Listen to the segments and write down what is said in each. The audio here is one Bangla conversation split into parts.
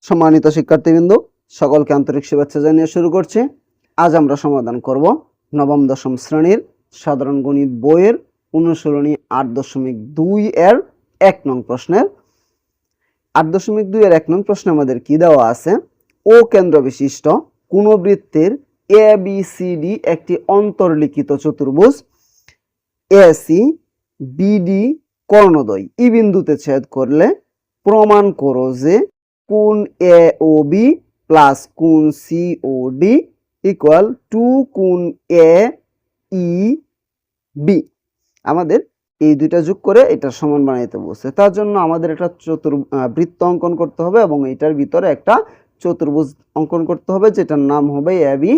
সম্মানিত শিক্ষার্থীবৃন্দ, সকলকে আন্তরিক শুভেচ্ছা জানিয়ে শুরু করছি। আজ আমরা সমাধান করব নবম দশম শ্রেণীর সাধারণ গণিত বইয়ের অনুশীলনী 8.2 এর 1 নং প্রশ্নের 8.2 এর 1 নং প্রশ্নে আমাদের কি দেওয়া আছে? ও কেন্দ্র বিশিষ্ট কোন বৃত্তের এ বি সি ডি একটি অন্তর্লিখিত চতুর্ভুজ এসি বিডি কর্ণদ্বয় ই বিন্দুতে ছেদ করলে প্রমাণ করো যে কোণ এ ও বি প্লাস কোণ C O D equal to কোণ এ ই বি। আমাদের এই দুইটা যোগ করে এটার সমান বানাইতে বলছে। তার জন্য আমাদের একটা বৃত্ত অঙ্কন করতে হবে এবং এটার ভিতরে একটা চতুর্ভুজ অঙ্কন করতে হবে, যেটার নাম হবে এ বি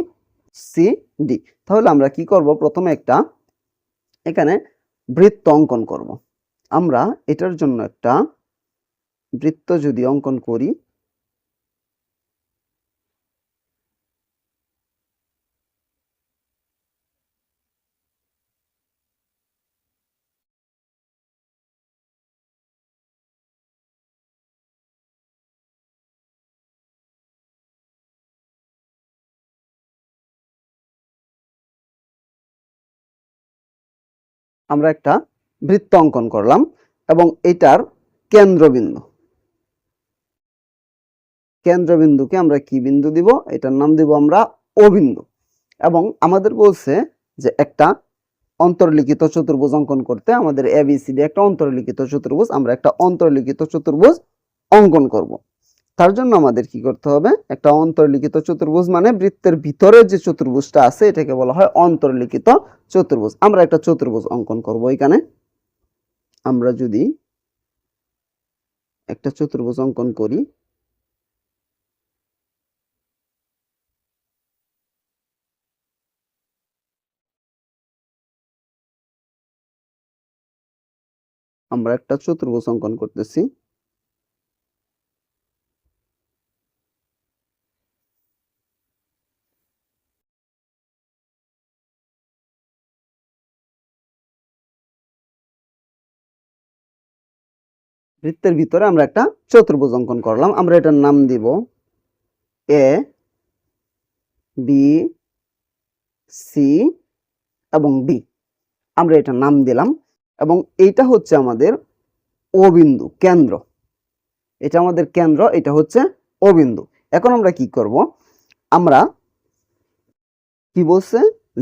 সি ডি। তাহলে আমরা কি করব? প্রথমে একটা এখানে বৃত্ত অঙ্কন করব। আমরা এটার জন্য একটা বৃত্ত যদি অঙ্কন করি, আমরা একটা বৃত্ত অঙ্কন করলাম এবং এটার কেন্দ্রবিন্দুকে আমরা কি বিন্দু দিব? এটার নাম দিব আমরা ও বিন্দু। এবং আমাদের বলছে যে একটা অন্তর্লিখিত চতুর্ভুজ অঙ্কন করতে, আমাদের এবিসিডি একটা অন্তর্লিখিত চতুর্ভুজ, আমরা একটা অন্তর্লিখিত চতুর্ভুজ অঙ্কন করব। তার জন্য আমাদের কি করতে হবে? একটা অন্তর্লিখিত চতুর্ভুজ মানে বৃত্তের ভিতরে যে চতুর্ভুজটা আছে এটাকে বলা হয় অন্তর্লিখিত চতুর্ভুজ। আমরা একটা চতুর্ভুজ অঙ্কন করব। এখানে আমরা যদি একটা চতুর্ভুজ অঙ্কন করি, আমরা একটা চতুর্ভুজ অঙ্কন করতেছি। বৃত্তের ভিতরে আমরা একটা চতুর্ভুজ অঙ্কন করলাম। আমরা এটার নাম দিব এ বি সি এবং ডি। আমরা এটার নাম দিলাম এবং এইটা হচ্ছে আমাদের ও বিন্দু, কেন্দ্র। এটা আমাদের কেন্দ্র, এটা হচ্ছে ও বিন্দু। এখন আমরা কি করব? আমরা কি বলছে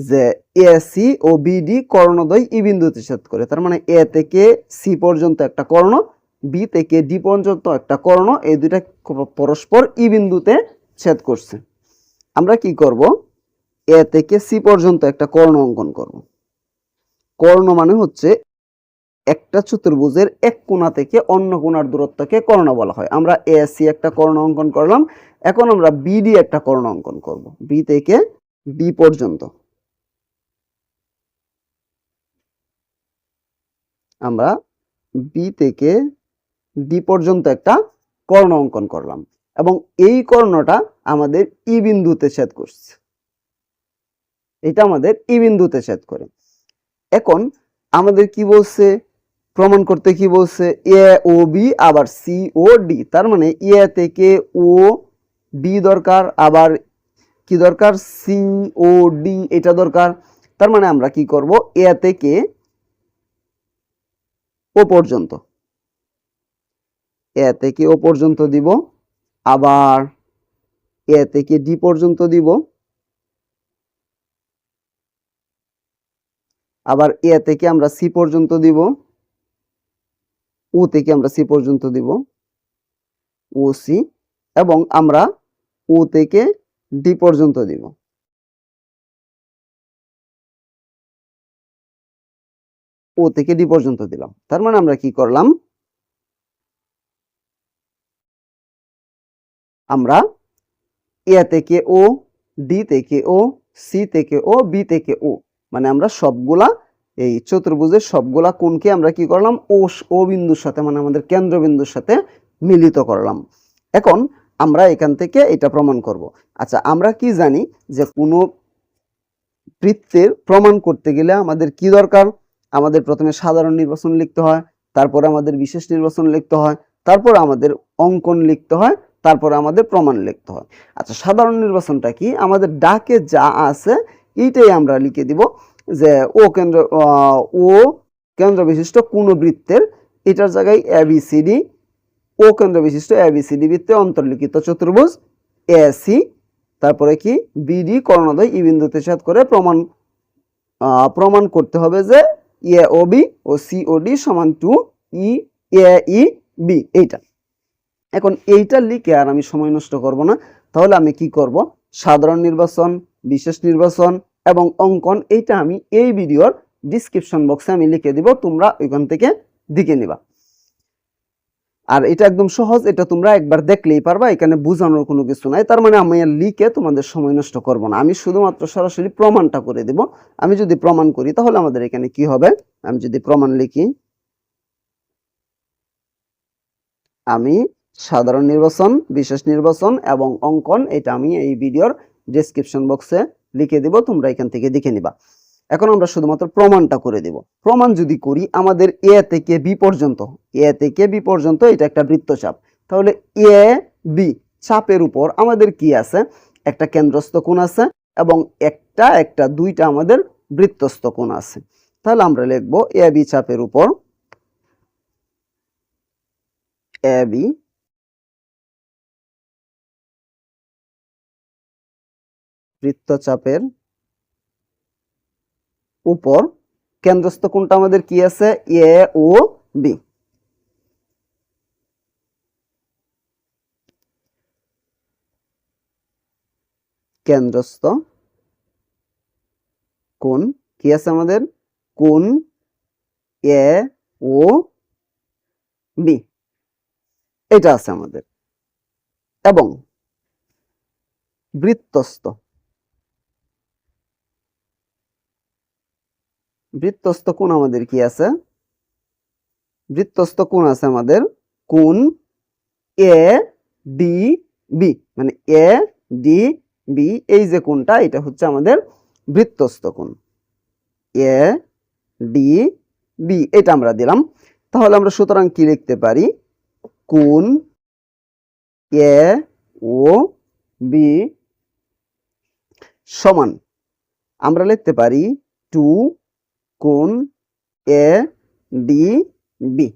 যে এ সি ও বিডি কর্ণদ্বয় ই বিন্দুতে ছেদ করে, তার মানে এ থেকে সি পর্যন্ত একটা কর্ণ, বি থেকে ডি পর্যন্ত একটা কর্ণ, এই দুইটা পরস্পর ই বিন্দুতে ছেদ করছে। আমরা কি করব? এ থেকে সি পর্যন্ত একটা কর্ণ অঙ্কন করব। কর্ণ মানে হচ্ছে একটা চতুর্ভুজের এক কোণা থেকে অন্য কোণার দূরত্বকে কর্ণ বলা হয়। আমরা এ সি একটা কর্ণ অঙ্কন করলাম। এখন আমরা বিডি একটা কর্ণ অঙ্কন করব, বি থেকে ডি পর্যন্ত। আমরা বি থেকে ডি পর্যন্ত একটা কর্ণ অঙ্কন করলাম এবং এই কর্ণটা আমাদের ই বিন্দুতে ছেদ করছে। এটা আমাদের ই বিন্দুতে ছেদ করে। এখন আমাদের কি বলছে? প্রমাণ করতে কি বলছে? এ ও বি আবার সি ও ডি। তার মানে এ থেকে ও বি দরকার, আবার কি দরকার? সি ও ডি এটা দরকার। তার মানে আমরা কি করব? এ থেকে ও পর্যন্ত, এ থেকে ও পর্যন্ত দিব, আবার এ থেকে ডি পর্যন্ত দিব, আবার এ থেকে আমরা সি পর্যন্ত দিব, ও থেকে আমরা সি পর্যন্ত দিব, ও সি, এবং আমরা ও থেকে ডি পর্যন্ত দিব। ও থেকে ডি পর্যন্ত দিলাম। তার মানে আমরা কি করলাম? আমরা এ থেকে ও, ডি থেকে ও, সি থেকে ও, বি থেকে ও, মানে আমরা সবগুলা এই চতুর্ভুজের সবগুলা কোণকে আমরা কি করলাম? ও বিন্দুর সাথে, মানে আমাদের কেন্দ্রবিন্দুর সাথে মিলিত করলাম। এখন আমরা এখান থেকে এটা প্রমাণ করব। আচ্ছা, আমরা কি জানি যে কোনো বৃত্তের প্রমাণ করতে গেলে আমাদের কি দরকার? আমাদের প্রথমে সাধারণ নির্বাচন লিখতে হয়, তারপর আমাদের বিশেষ নির্বাচন লিখতে হয়, তারপর আমাদের অঙ্কন লিখতে হয়, তারপরে আমাদের প্রমাণ লিখতে হয়। আচ্ছা, সাধারণ নির্বাচনটা কি? আমাদের ডাকে যা আছে এইটাই আমরা লিখে দিব যে ও কেন্দ্র বিশিষ্ট কোন বৃত্তের, এটার জায়গায় এবিসিডি, ও কেন্দ্র বিশিষ্ট এবিসিডি বৃত্তে অন্তর্লিখিত চতুর্ভুজ এসি, তারপরে কি বিডি কর্ণদ্বয় ই বিন্দুতে ছেদ করে প্রমাণ করতে হবে যে এ ও বি ও সি ও ডি সমান টু ই এ ই বি। এইটা এখন এইটা লিখে আর আমি সময় নষ্ট করব না, তাহলে আমি কি করব, সাধারণ নির্বাচন, বিশেষ নির্বাচন এবং অঙ্কন এইটা আমি এই ভিডিওর ডিসক্রিপশন বক্সে আমি লিখে দিব, তোমরা ওইখান থেকে দেখে নিবা। আর এটা একদম সহজ, এটা তোমরা একবার দেখলেই পারবা, এখানে বোঝানোর কোনো কিছু নাই। তার মানে আমি লিখে তোমাদের সময় নষ্ট করব না, আমি শুধুমাত্র সরাসরি প্রমাণটা করে দেব। আমি যদি প্রমাণ করি তাহলে আমাদের এখানে কি হবে, আমি যদি প্রমাণ লিখি, আমি সাধারণ নির্বাচন, বিশেষ নির্বাচন এবং অঙ্কন এটা আমি এই ভিডিওর ডেসক্রিপশন বক্সে লিখে দেব, তোমরা এখান থেকে দেখে নিবা। এখন আমরা শুধুমাত্র প্রমাণটা করে দেব। প্রমাণ যদি করি, আমাদের এ থেকে বি পর্যন্ত, এ থেকে বি পর্যন্ত এটা একটা বৃত্তচাপ, তাহলে এ বি চাপের উপর আমাদের কি আছে, একটা কেন্দ্রস্থ কোণ আছে এবং একটা দুইটা আমাদের বৃত্তস্থ কোণ আছে। তাহলে আমরা লিখব এ বি চাপের উপর, এ বি বৃত্তচাপের উপর কেন্দ্রস্থ কোণটা আমাদের কি আছে, এ ও বি। কেন্দ্রস্থ কোণ কি আছে আমাদের, কোণ এ ও বি, এটা আছে আমাদের। এবং বৃত্তস্থ কোণ আমাদের কি আছে, বৃত্তস্থ কোণ আছে আমাদের কোণ এ ডি বি, মানে এ ডি বি, এই যে কোণটা এটা হচ্ছে আমাদের বৃত্তস্থ কোণ এ ডি বি, এটা আমরা দিলাম। তাহলে আমরা সুতরাং কি লিখতে পারি, কোণ এ ও বি সমান আমরা লিখতে পারি 2 কোণ এ ডি বি।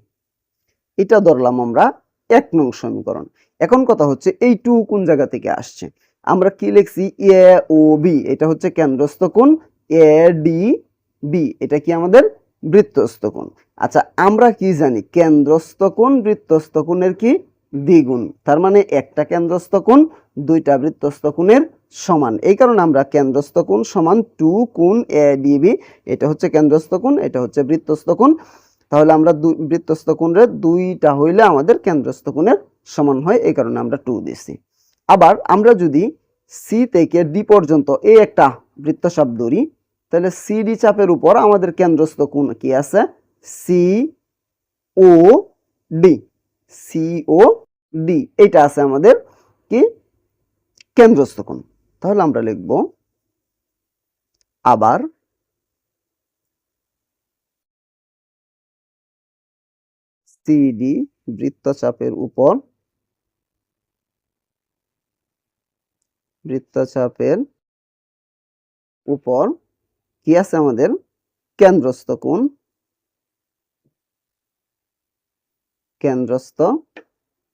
এটা ধরলাম আমরা 1 নং সমীকরণ। এখন কথা হচ্ছে এই 2 কোন জায়গা থেকে আসছে, আমরা কি লিখছি, এ ও বি এটা হচ্ছে কেন্দ্রস্থ কোণ, এ ডি বি এটা কি আমাদের বৃত্তস্থ কোণ। আচ্ছা, আমরা কি জানি, কেন্দ্রস্থ কোণ বৃত্তস্থ কোণের কি দ্বিগুণ, তার মানে একটা কেন্দ্রস্থ কোণ দুইটা বৃত্তস্থ কোণের সমান। এই কারণে আমরা কেন্দ্রস্থ কোণ সমান 2 কোণ এ ডি বি, এটা হচ্ছে কেন্দ্রস্থ কোণ, এটা হচ্ছে বৃত্তস্থ কোণ। তাহলে আমরা বৃত্তস্থ কোণের দুইটা হইলে আমাদের কেন্দ্রস্থ কোণের সমান হয়, এই কারণে আমরা 2 দিছি। আবার আমরা যদি সি থেকে ডি পর্যন্ত এই একটা বৃত্তচাপ ধরি, তাহলে সিডি চাপের উপর আমাদের কেন্দ্রস্থ কোণ কি আছে, C O D, C O D এটা আছে আমাদের কি কেন্দ্রস্থ কোণ। তাহলে আমরা লিখব আবার সিডি বৃত্তচাপের উপর কি আছে আমাদের কেন্দ্রস্থ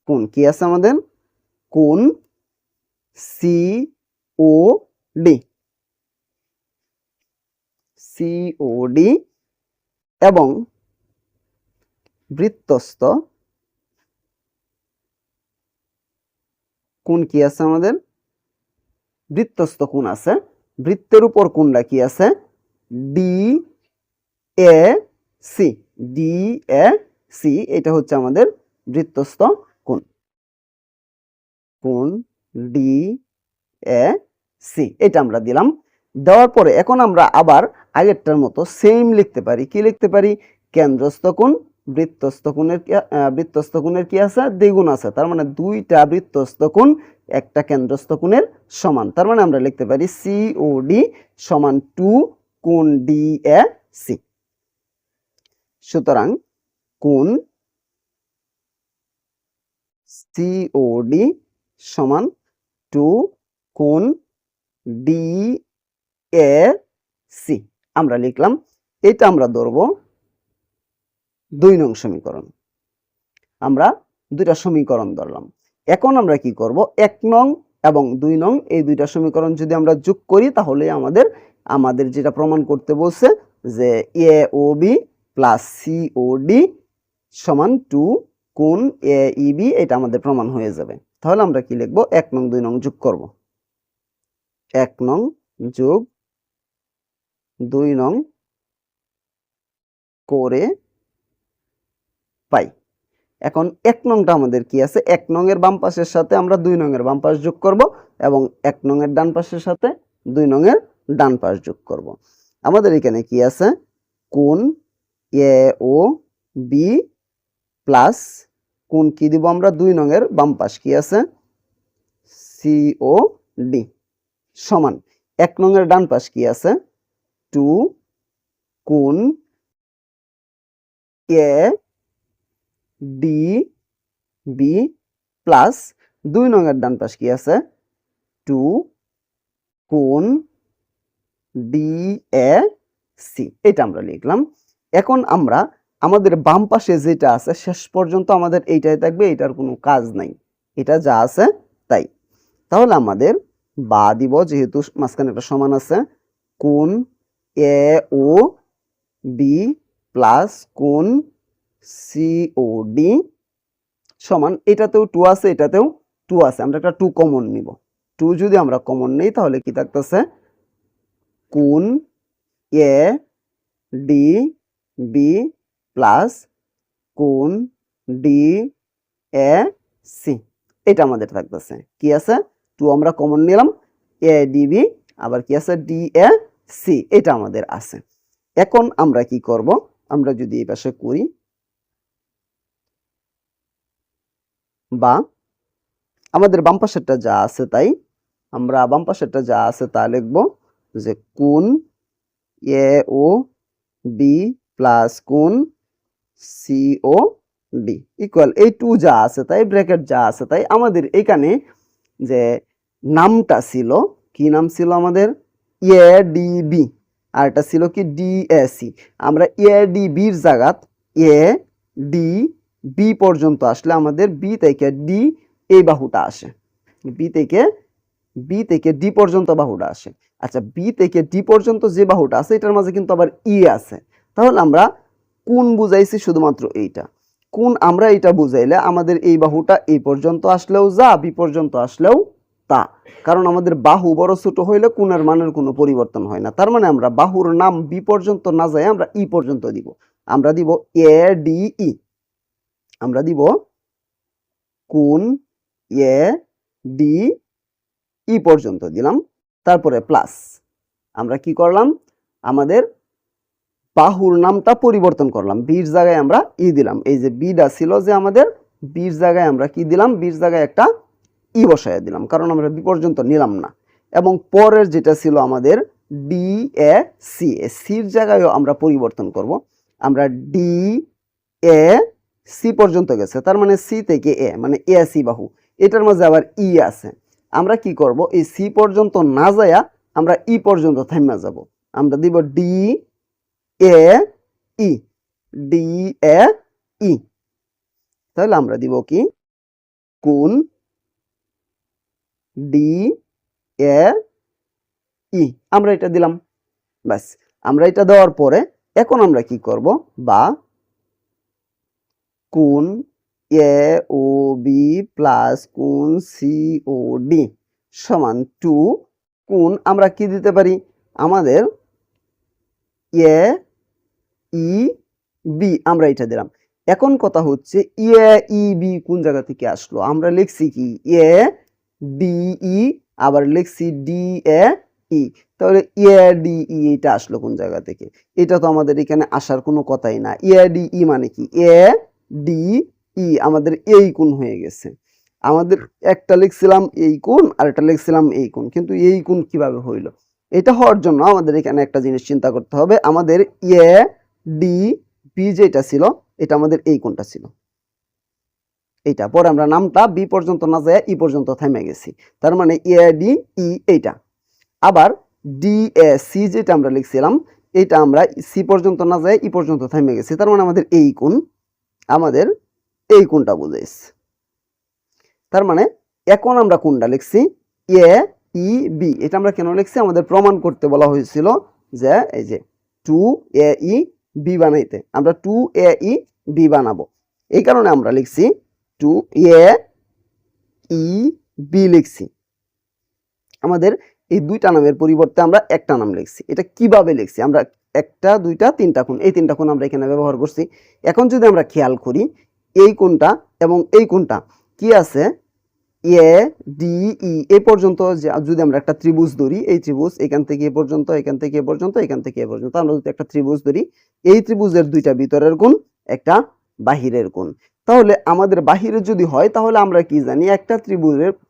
কোণ কি আছে আমাদের কোণ সি ও ডি, এবং বৃত্তস্থ কোণ কি আছে আমাদের, বৃত্তস্থ কোণ আছে, বৃত্তের উপর কোণটা কি আছে, ডি এ সি, এটা হচ্ছে আমাদের বৃত্তস্থ কোণ ডি এ সি, এটা আমরা দিলাম। দেওয়ার পরে এখন আমরা আবার আগেরটার মতো সেম লিখতে পারি, কি লিখতে পারি, কেন্দ্রস্থ কোণ বৃত্তস্থ কোণের কি আছে, দ্বিগুণ আছে, তার মানে দুইটা বৃত্তস্থ কোণ একটা কেন্দ্রস্থ কোণের সমান। তার মানে আমরা লিখতে পারি সিওডি সমান 2 কোণ ডি এ সি। সুতরাং কোণ সিওডি সমান 2 কোণ ডি এ সি আমরা লিখলাম। এটা আমরা ধরব 2 নং সমীকরণ। আমরা দুইটা সমীকরণ ধরলাম। এখন আমরা কি করব, 1 নং এবং 2 নং এই দুইটা সমীকরণ যদি আমরা যোগ করি তাহলে আমাদের যেটা প্রমাণ করতে বলছে যে এ O B plus C O D সমান 2 কোণ এ ই বি, এটা আমাদের প্রমাণ হয়ে যাবে। তাহলে আমরা কি লিখব, 1 নং 2 নং যোগ করব। 1 নং যোগ 2 নং করে পাই। এখন 1 নংটা আমাদের কি আছে, 1 নং এর বাম পাশের সাথে আমরা 2 নং এর বাম পাশ যোগ করব এবং 1 নং এর ডান পাশের সাথে 2 নং এর ডান পাশ যোগ করব। আমাদের এখানে কি আছে, কোণ এ ও বি প্লাস কোণ কি দিব আমরা, 2 নং এর বাম পাশ কি আছে সি ও ডি সমান 1 নং এর ডান পাশ কি আছে 2 কোণ এ ডি বি প্লাস 2 নং এর ডান পাশ কি আছে 2 কোণ ডি এ সি, এটা আমরা লিখলাম। এখন আমরা আমাদের বাম পাশে যেটা আছে শেষ পর্যন্ত আমাদের এইটাই থাকবে, এটার কোনো কাজ নাই, এটা যা আছে তাই। তাহলে আমাদের বা দিব, যেহেতু মাঝখানে একটা সমান আছে, কোণ এ ও বি প্লাস কোণ সি ও ডি সমান, এটাতেও 2 আছে এটাতেও 2 আছে, আমরা একটা 2 কমন নিব। 2 যদি আমরা কমন নেই তাহলে কি থাকতেছে, কোণ এ ডি বি প্লাস কোণ ডি এ সি, এটা আমাদের থাকতেছে। কি আছে 2 আমরা কমন নিলাম, এ ডি বি আবার কি আছে ডি এ সি, এটা আমাদের আছে। এখন আমরা কি করব, আমরা যদি এই পাশে করি বা আমাদের বাম পাশেরটা যা আছে তাই, আমরা বাম পাশেরটা যা আছে তা লিখব যে কোণ এ ও বি প্লাস কোণ সি ও ডি ইকুয়াল এই 2 যা আছে তাই ব্র্যাকেট যা আছে তাই। আমাদের এখানে যে নামটা ছিল, কি নাম ছিল আমাদের, এ ডি বি, আর এটা ছিল কি ডি এ সি। আমরা এ ডি বির জায়গাত এ ডি বি পর্যন্ত আসলে আমাদের বি থেকে ডি এই বাহুটা আসে, বি থেকে ডি পর্যন্ত বাহুটা আসে। আচ্ছা, বি থেকে ডি পর্যন্ত যে বাহুটা আছে এটার মাঝে কিন্তু আবার ই আছে। তাহলে আমরা কোণ বুঝাইছি শুধুমাত্র এইটা, কোণ আমরা এটা বুঝাইলে আমাদের এই বাহুটা এই পর্যন্ত আসলেও যা, বি পর্যন্ত আসলেও তা, কারণ আমাদের বাহু বড় ছোট হইলে কোণের মানের কোনো পরিবর্তন হয় না। তার মানে আমরা বাহুর নাম বি পর্যন্ত না যাই আমরা ই পর্যন্ত দিব। আমরা দিব এ ডি ই, আমরা দিব কোণ এ ডি ই পর্যন্ত দিলাম, তারপরে প্লাস আমরা কি করলাম, আমাদের বাহুর নামটা পরিবর্তন করলাম, বির জায়গায় আমরা ই দিলাম। এই যে বিটা ছিল যে আমাদের, বির জায়গায় আমরা কি দিলাম, বির জায়গায় একটা ই বসায় দিলাম, কারণ আমরা বি পর্যন্ত নিলাম না। এবং পরের যেটা ছিল আমাদের ডি এ সি, সির জায়গায়ও আমরা পরিবর্তন করব। আমরা ডি এ সি পর্যন্ত গেছে, তার মানে সি থেকে এ মানে এ সি বাহু, এটার মাঝে আবার ই আছে। আমরা কি করব, এই সি পর্যন্ত না যায়া আমরা ই পর্যন্ত থাইমা যাব। আমরা দিব D A E, D A ই, তাহলে আমরা দিব কি কোণ ডি এ ই, আমরা এটা দিলাম। ব্যাস, আমরা এটা দেওয়ার পরে এখন আমরা কি করব, বা কোণ এ ও বি প্লাস কোণ সি ও ডি সমান 2 কোণ আমরা কি দিতে পারি, আমাদের এ ই বি আমরা এটা দিলাম। এখন কথা হচ্ছে এ ই বি কোন জায়গা থেকে আসলো, আমরা লিখছি কি এ ডি ই আবার লিখছি ডি এ ই, তাহলে এ ডি ই এটা আসলো কোন জায়গা থেকে, এটা তো আমাদের এখানে আসার কোনো কথাই না। এ ডি ই মানে কি, এ ডি ই আমাদের এই কোণ হয়ে গেছে। আমাদের একটা লিখছিলাম এই কোণ আর একটা লিখছিলাম এই কোণ, কিন্তু এই কোণ কিভাবে হইলো, এটা হওয়ার জন্য আমাদের এখানে একটা জিনিস চিন্তা করতে হবে, আমাদের এ ডি বি যেটা ছিল এটা আমাদের এই কোণটা ছিল, এইটা। পরে আমরা নামটা বি পর্যন্ত না যায় ই পর্যন্ত থেমে গেছি, তার মানে এ ডি ই এইটা। আবার ডি এ সি যেটা আমরা লিখছিলাম এটা আমরা সি পর্যন্ত না যায় ই পর্যন্ত থেমে গেছি, তার মানে আমাদের এই কোণ, আমাদের এই কোণটা বুঝাইছে। তার মানে এখন আমরা কোণটা লিখছি এ ই বি। এটা আমরা কেন লিখছি, আমাদের প্রমাণ করতে বলা হয়েছিল যে এই যে 2AE বি বানাইতে, আমরা 2AE বি বানাবো, এই কারণে আমরা লিখছি 2AE বি লিখছি। আমাদের এই দুইটা নামের পরিবর্তে আমরা একটা নাম লিখছি। এটা কিভাবে লিখছি, আমরা একটা দুইটা তিনটা কোণ, এই তিনটা কোণ আমরা এখানে ব্যবহার করছি। এখন যদি আমরা খেয়াল করি এই কোণটা এবং এই কোণটা কি আছে, এ ডি ই এ পর্যন্ত যদি আমরা একটা ত্রিভুজ ধরি, এই ত্রিভুজ এখান থেকে এ পর্যন্ত, এখান থেকে এ পর্যন্ত, এখান থেকে এ পর্যন্ত, আমরা যদি একটা ত্রিভুজ ধরি, এই ত্রিভুজের দুইটা ভিতরের কোণ, একটা বাহিরের কোণ। তাহলে আমাদের বাহিরে যদি হয় তাহলে আমরা কি জানি, একটা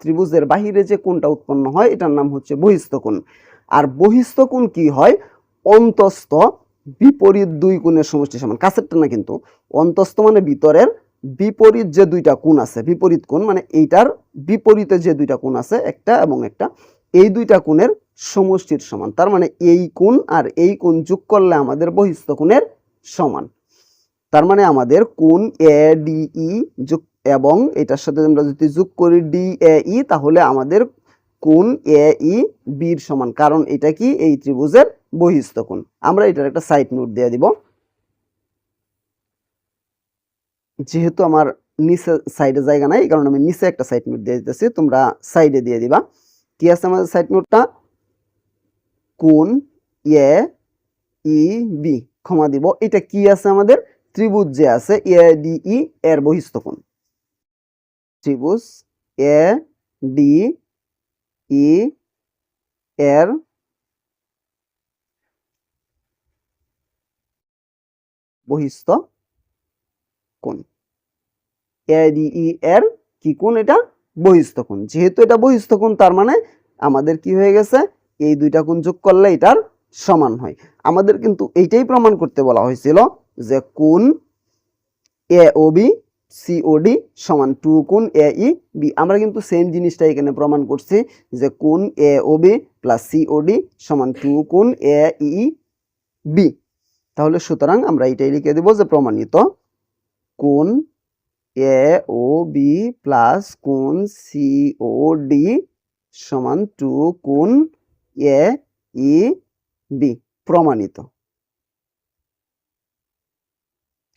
ত্রিভুজের বাহিরে যে কোণটা উৎপন্ন হয় এটার নাম হচ্ছে বহিস্থ কোণ। আর বহিস্থ কোণ কি হয়, অন্তস্থ বিপরীত দুই কোণের সমষ্টি সমান। কাছেরটা না কিন্তু, অন্তস্থ মানে ভিতরের, বিপরীত যে দুইটা কোণ আছে, বিপরীত কোণ মানে এইটার বিপরীতে যে দুইটা কোণ আছে একটা এবং একটা, এই দুইটা কোণের সমষ্টির সমান। তার মানে এই কোণ আর এই কোণ যোগ করলে আমাদের বহিস্থ কোণের সমান। তার মানে আমাদের কোণ এ ডি ই যোগ এবং এটার সাথে আমরা যদি যোগ করি ডি এ ই, তাহলে আমাদের কোণ এ ই বির সমান, কারণ এটা কি এই ত্রিভুজের বহিস্থ কোণ। আমরা এটার একটা সাইড নোট দিয়ে দিব, যেহেতু আমার নিচে সাইডে জায়গা নাই এই কারণে আমি নিচে একটা সাইড নোট দিয়ে দিতেছি, তোমরা সাইডে দিয়ে দিবা। কি আছে আমাদের সাইড নোটটা, কোণ এ ই বি ক্ষমা দিব, এটা কি আছে আমাদের ত্রিভুজ যে আছে এ ডি ই এর বহিস্থ কোণ, ত্রিভুজ এ ডি ই এর বহিস্থ কোণ, এডিই এর কি কোণ, এটা বহিস্থ কোণ। যেহেতু এটা বহিস্থ কোণ তার মানে আমাদের কি হয়ে গেছে, এই দুইটা কোণ যোগ করলে এটার সমান হয়। আমাদের কিন্তু এইটাই প্রমাণ করতে বলা হয়েছিল যে কোণ এ ও বি সিওডি সমান 2 কোণ এ ই বি। আমরা কিন্তু সেম জিনিসটা এখানে প্রমাণ করছি যে কোণ A O B plus COD সমান 2 কোণ এ ই বি। তাহলে সুতরাং আমরা এটাই লিখে দেব যে প্রমাণিত কোণ এ ও বি প্লাস কোণ সি ও ডি সমান 2 কোণ এ ই বি, প্রমাণিত।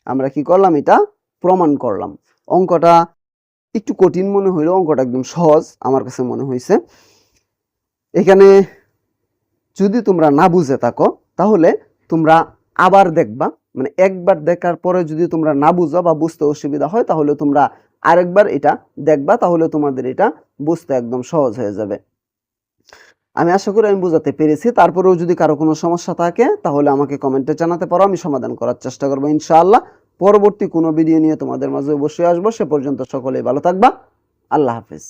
আমরা কি করলাম, এটা প্রমাণ করলাম। অঙ্কটা একটু কঠিন মনে হইলো, অঙ্কটা একদম সহজ আমার কাছে মনে হয়েছে। এখানে যদি তোমরা না বুঝে থাকো তাহলে তোমরা আবার দেখবা, মানে একবার দেখার পরে যদি তোমরা না বুঝো বা বুঝতে অসুবিধা হয় তাহলে তোমরা আরেকবার এটা দেখবা, তাহলে তোমাদের এটা বুঝতে একদম সহজ হয়ে যাবে। আমি আশা করি আমি বোঝাতে পেরেছি। তারপরেও যদি কারো কোনো সমস্যা থাকে তাহলে আমাকে কমেন্টে জানাতে পারো, আমি সমাধান করার চেষ্টা করবো ইনশাআল্লাহ। পরবর্তী কোনো ভিডিও নিয়ে তোমাদের মাঝে অবশ্যই আসবো। সে পর্যন্ত সকলেই ভালো থাকবা। আল্লাহ হাফেজ।